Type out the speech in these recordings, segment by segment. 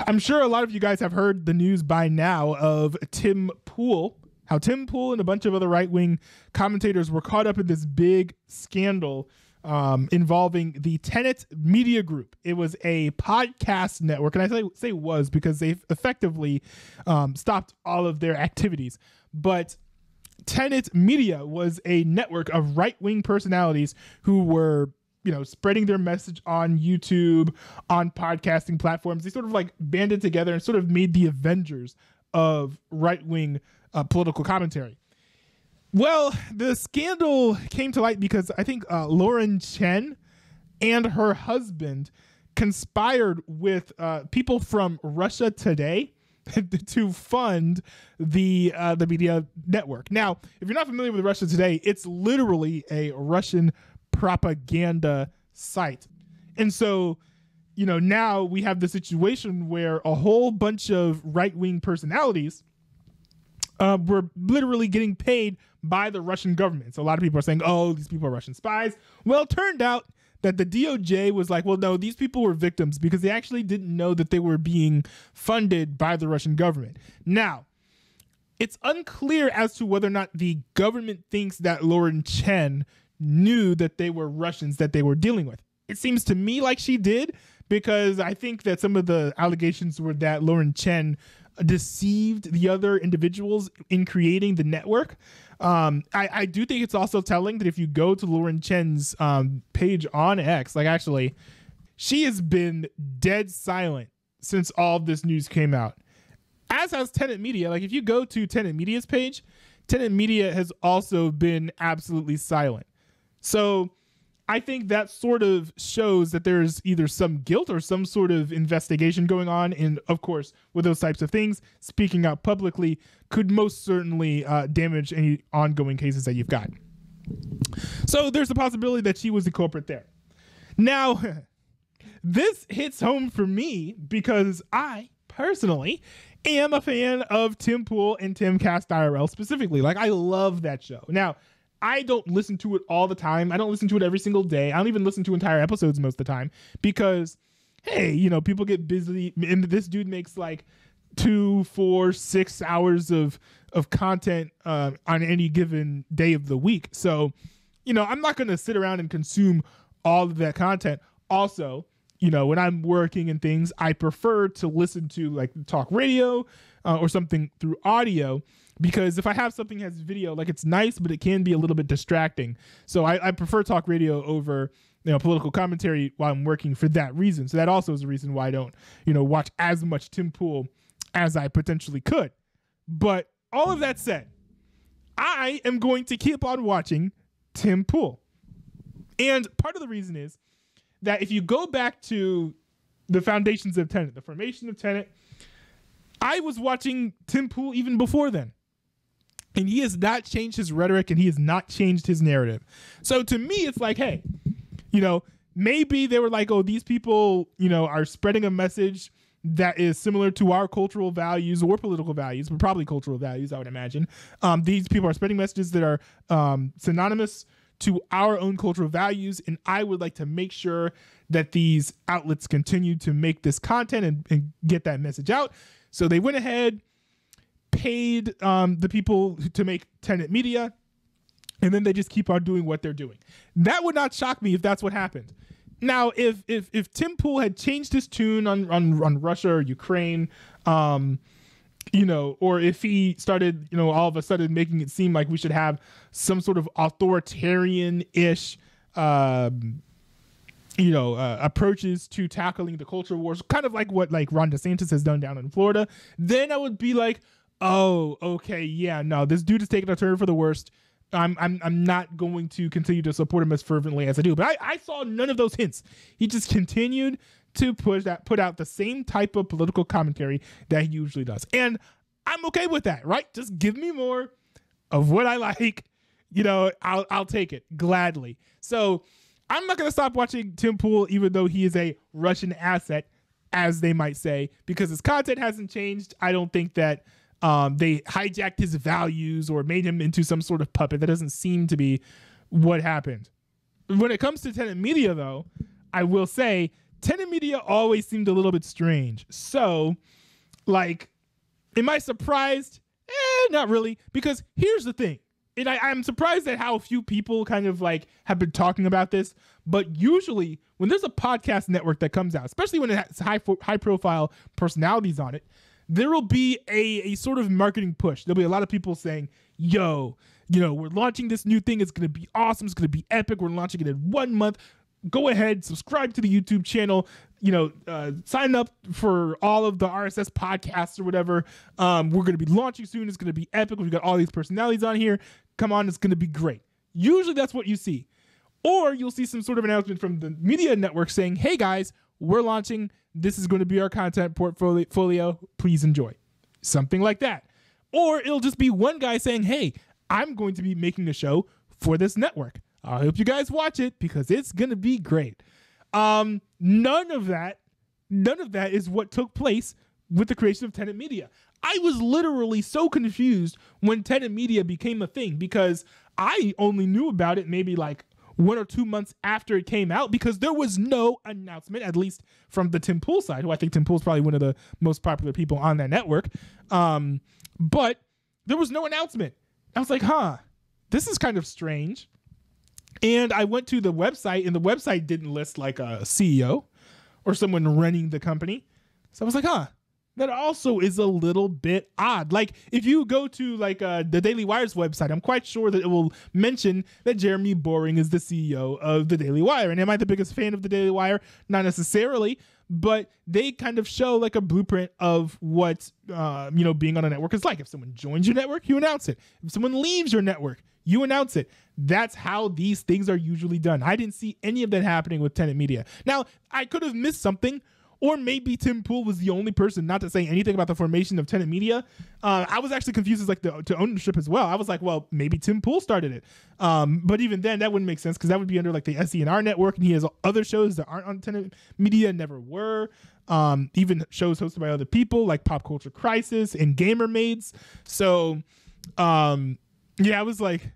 I'm sure a lot of you guys have heard the news by now of Tim Pool, how Tim Pool and a bunch of other right-wing commentators were caught up in this big scandal involving the Tenet Media Group. It was a podcast network, and I say was because they've effectively stopped all of their activities. But Tenet Media was a network of right-wing personalities who were, spreading their message on YouTube, on podcasting platforms. They sort of like banded together and sort of made the Avengers of right-wing political commentary. Well, the scandal came to light because I think Lauren Chen and her husband conspired with people from Russia Today to fund the media network. Now, if you're not familiar with Russia Today, it's literally a Russian propaganda site. And so, now we have the situation where a whole bunch of right-wing personalities were literally getting paid by the Russian government. So a lot of people are saying, oh, these people are Russian spies. Well, it turned out that the DOJ was like, well, no, these people were victims because they actually didn't know that they were being funded by the Russian government. Now, it's unclear as to whether or not the government thinks that Lauren Chen knew that they were Russians that they were dealing with. It seems to me like she did, because I think that some of the allegations were that Lauren Chen deceived the other individuals in creating the network. I do think it's also telling that if you go to Lauren Chen's page on X, actually, she has been dead silent since all of this news came out. As has Tenet Media. If you go to Tenet Media's page, Tenet Media has also been absolutely silent. So I think that sort of shows that there's either some guilt or some sort of investigation going on. And of course, with those types of things, speaking out publicly could most certainly damage any ongoing cases that you've got. So there's a possibility that she was the culprit there. Now, this hits home for me because I personally am a fan of Tim Pool and TimcastIRL specifically. I love that show. Now, I don't listen to it all the time. I don't listen to it every single day. I don't even listen to entire episodes most of the time because, hey, people get busy. And this dude makes 2, 4, 6 hours of content on any given day of the week. So, I'm not going to sit around and consume all of that content. Also, when I'm working and things, I prefer to listen to talk radio or something through audio. Because if I have something that has video, it's nice, but it can be a little bit distracting. So I prefer talk radio over, political commentary while I'm working for that reason. So that also is a reason why I don't, watch as much Tim Pool as I potentially could. But all of that said, I am going to keep on watching Tim Pool. And part of the reason is that if you go back to the foundations of Tenet, the formation of Tenet, I was watching Tim Pool even before then. And he has not changed his rhetoric and he has not changed his narrative. So to me, it's hey, maybe they were oh, these people, are spreading a message that is similar to our cultural values or political values, but probably cultural values, I would imagine. These people are spreading messages that are synonymous to our own cultural values. And I would like to make sure that these outlets continue to make this content and get that message out. So they went ahead, paid the people to make Tenet Media, and then they just keep on doing what they're doing. That would not shock me if that's what happened. Now, if Tim Pool had changed his tune on Russia or Ukraine, or if he started, all of a sudden making it seem like we should have some sort of authoritarian-ish, approaches to tackling the culture wars, kind of like what Ron DeSantis has done down in Florida, then I would be oh, okay, yeah, no, this dude is taking a turn for the worst. I'm not going to continue to support him as fervently as I do. But I saw none of those hints. He just continued to put out the same type of political commentary that he usually does. And I'm okay with that, right? Just give me more of what I like. I'll take it gladly. So I'm not going to stop watching Tim Pool, even though he is a Russian asset, as they might say, because his content hasn't changed. I don't think that they hijacked his values or made him into some sort of puppet. That doesn't seem to be what happened. When it comes to Tenet Media, though, I will say Tenet Media always seemed a little bit strange. So, like, am I surprised? Not really. Because here's the thing. And I'm surprised at how few people kind of like have been talking about this. But usually when there's a podcast network that comes out, especially when it has high profile personalities on it, there will be a sort of marketing push. There'll be a lot of people saying, yo, we're launching this new thing. It's going to be awesome. It's going to be epic. We're launching it in 1 month. Go ahead, subscribe to the YouTube channel, sign up for all of the RSS podcasts or whatever. We're going to be launching soon. It's going to be epic. We've got all these personalities on here. Come on, it's going to be great. Usually that's what you see. Or you'll see some sort of announcement from the media network saying, hey guys, we're launching. This is going to be our content portfolio. Please enjoy. Something like that. Or it'll just be one guy saying, hey, I'm going to be making a show for this network. I hope you guys watch it because it's going to be great. None of that is what took place with the creation of Tenet Media. I was literally so confused when Tenet Media became a thing because I only knew about it maybe like 1 or 2 months after it came out because there was no announcement, at least from the Tim Pool side, who I think Tim Pool is probably one of the most popular people on that network. But there was no announcement. I was like, this is kind of strange. And I went to the website, and the website didn't list like a CEO or someone running the company. So I was like, that also is a little bit odd. Like if you go to like the Daily Wire's website, I'm quite sure that it will mention that Jeremy Boring is the CEO of the Daily Wire. And am I the biggest fan of the Daily Wire? Not necessarily, but they kind of show like a blueprint of what being on a network is like. If someone joins your network, you announce it. If someone leaves your network, you announce it. That's how these things are usually done. I didn't see any of that happening with Tenet Media. Now, I could have missed something, or maybe Tim Pool was the only person not to say anything about the formation of Tenet Media. I was actually confused as like to ownership as well. I was like, well, maybe Tim Pool started it. But even then, that wouldn't make sense because that would be under like the SENR network, and he has other shows that aren't on Tenet Media, never were. Even shows hosted by other people like Pop Culture Crisis and Gamer Maids. So, I was like,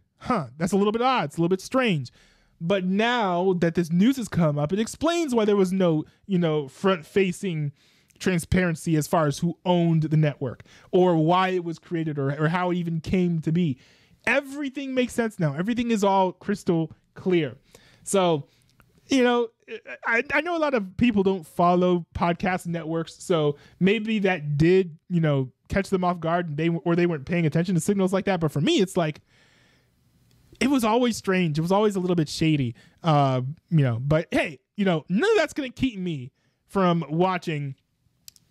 that's a little bit odd. It's a little bit strange. But now that this news has come up, it explains why there was no, front-facing transparency as far as who owned the network or why it was created or how it even came to be. Everything makes sense now. Everything is all crystal clear. So, I know a lot of people don't follow podcast networks, so maybe that did, catch them off guard and they weren't paying attention to signals like that. But for me, it's like, it was always strange. It was always a little bit shady, but hey, none of that's going to keep me from watching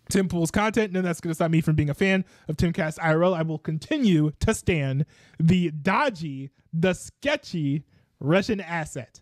Tim Pool's content. None of that's going to stop me from being a fan of TimcastIRL. I will continue to stand the dodgy, the sketchy Russian asset.